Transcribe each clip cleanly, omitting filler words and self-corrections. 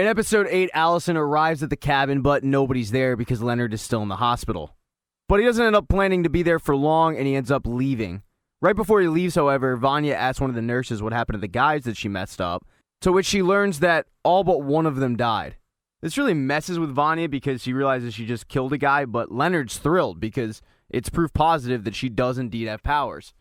In episode 8, Allison arrives at the cabin, but nobody's there because Leonard is still in the hospital. But he doesn't end up planning to be there for long, and he ends up leaving. Right before he leaves, however, Vanya asks one of the nurses what happened to the guys that she messed up, to which she learns that all but one of them died. This really messes with Vanya because she realizes she just killed a guy, but Leonard's thrilled because it's proof positive that she does indeed have powers.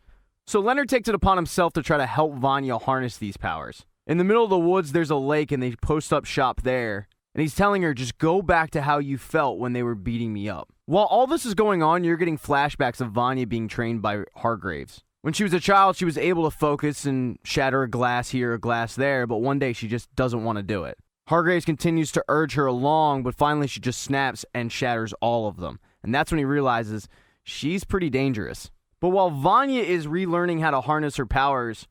So Leonard takes it upon himself to try to help Vanya harness these powers. In the middle of the woods, there's a lake, and they post up shop there. And he's telling her, just go back to how you felt when they were beating me up. While all this is going on, you're getting flashbacks of Vanya being trained by Hargraves. When she was a child, she was able to focus and shatter a glass here, a glass there, but one day she just doesn't want to do it. Hargraves continues to urge her along, but finally she just snaps and shatters all of them. And that's when he realizes she's pretty dangerous. But while Vanya is relearning how to harness her powers,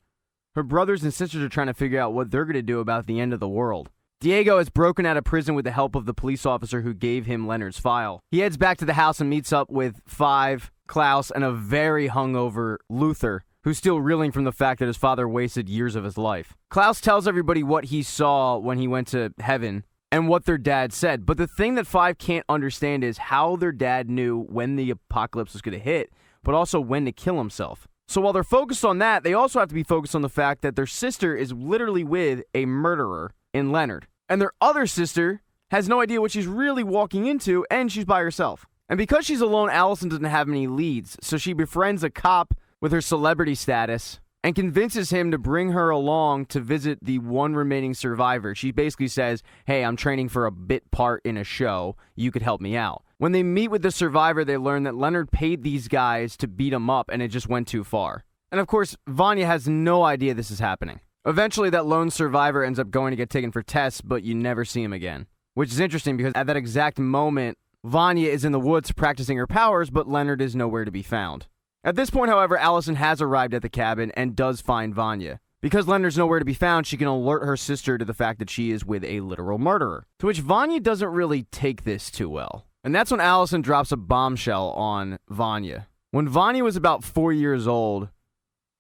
her brothers and sisters are trying to figure out what they're going to do about the end of the world. Diego has broken out of prison with the help of the police officer who gave him Leonard's file. He heads back to the house and meets up with Five, Klaus, and a very hungover Luther, who's still reeling from the fact that his father wasted years of his life. Klaus tells everybody what he saw when he went to heaven and what their dad said. But the thing that Five can't understand is how their dad knew when the apocalypse was going to hit, but also when to kill himself. So while they're focused on that, they also have to be focused on the fact that their sister is literally with a murderer in Leonard. And their other sister has no idea what she's really walking into, and she's by herself. And because she's alone, Allison doesn't have any leads, so she befriends a cop with her celebrity status and convinces him to bring her along to visit the one remaining survivor. She basically says, hey, I'm training for a bit part in a show. You could help me out. When they meet with the survivor, they learn that Leonard paid these guys to beat him up, and it just went too far. And of course, Vanya has no idea this is happening. Eventually, that lone survivor ends up going to get taken for tests, but you never see him again. Which is interesting because at that exact moment, Vanya is in the woods practicing her powers, but Leonard is nowhere to be found. At this point, however, Allison has arrived at the cabin and does find Vanya. Because Leonard's nowhere to be found, she can alert her sister to the fact that she is with a literal murderer. To which Vanya doesn't really take this too well. And that's when Allison drops a bombshell on Vanya. When Vanya was about 4 years old,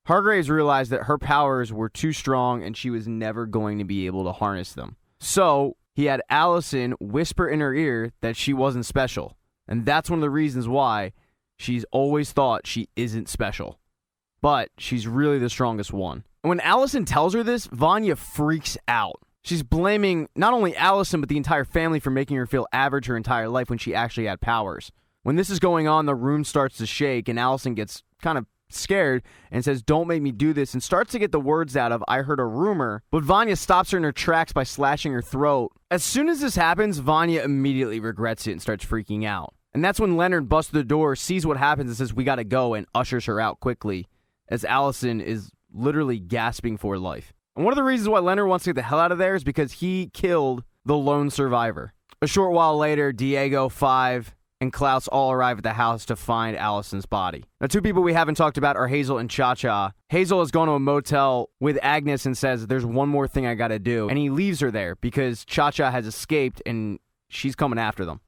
Hargraves realized that her powers were too strong and she was never going to be able to harness them. So he had Allison whisper in her ear that she wasn't special. And that's one of the reasons why she's always thought she isn't special. But she's really the strongest one. And when Allison tells her this, Vanya freaks out. She's blaming not only Allison, but the entire family for making her feel average her entire life when she actually had powers. When this is going on, the room starts to shake, and Allison gets kind of scared and says, don't make me do this, and starts to get the words out of, I heard a rumor, but Vanya stops her in her tracks by slashing her throat. As soon as this happens, Vanya immediately regrets it and starts freaking out. And that's when Leonard busts the door, sees what happens, and says, we gotta go, and ushers her out quickly, as Allison is literally gasping for life. And one of the reasons why Leonard wants to get the hell out of there is because he killed the lone survivor. A short while later, Diego, Five, and Klaus all arrive at the house to find Allison's body. Now, two people we haven't talked about are Hazel and Cha-Cha. Hazel has gone to a motel with Agnes and says, there's one more thing I gotta do. And he leaves her there because Cha-Cha has escaped and she's coming after them.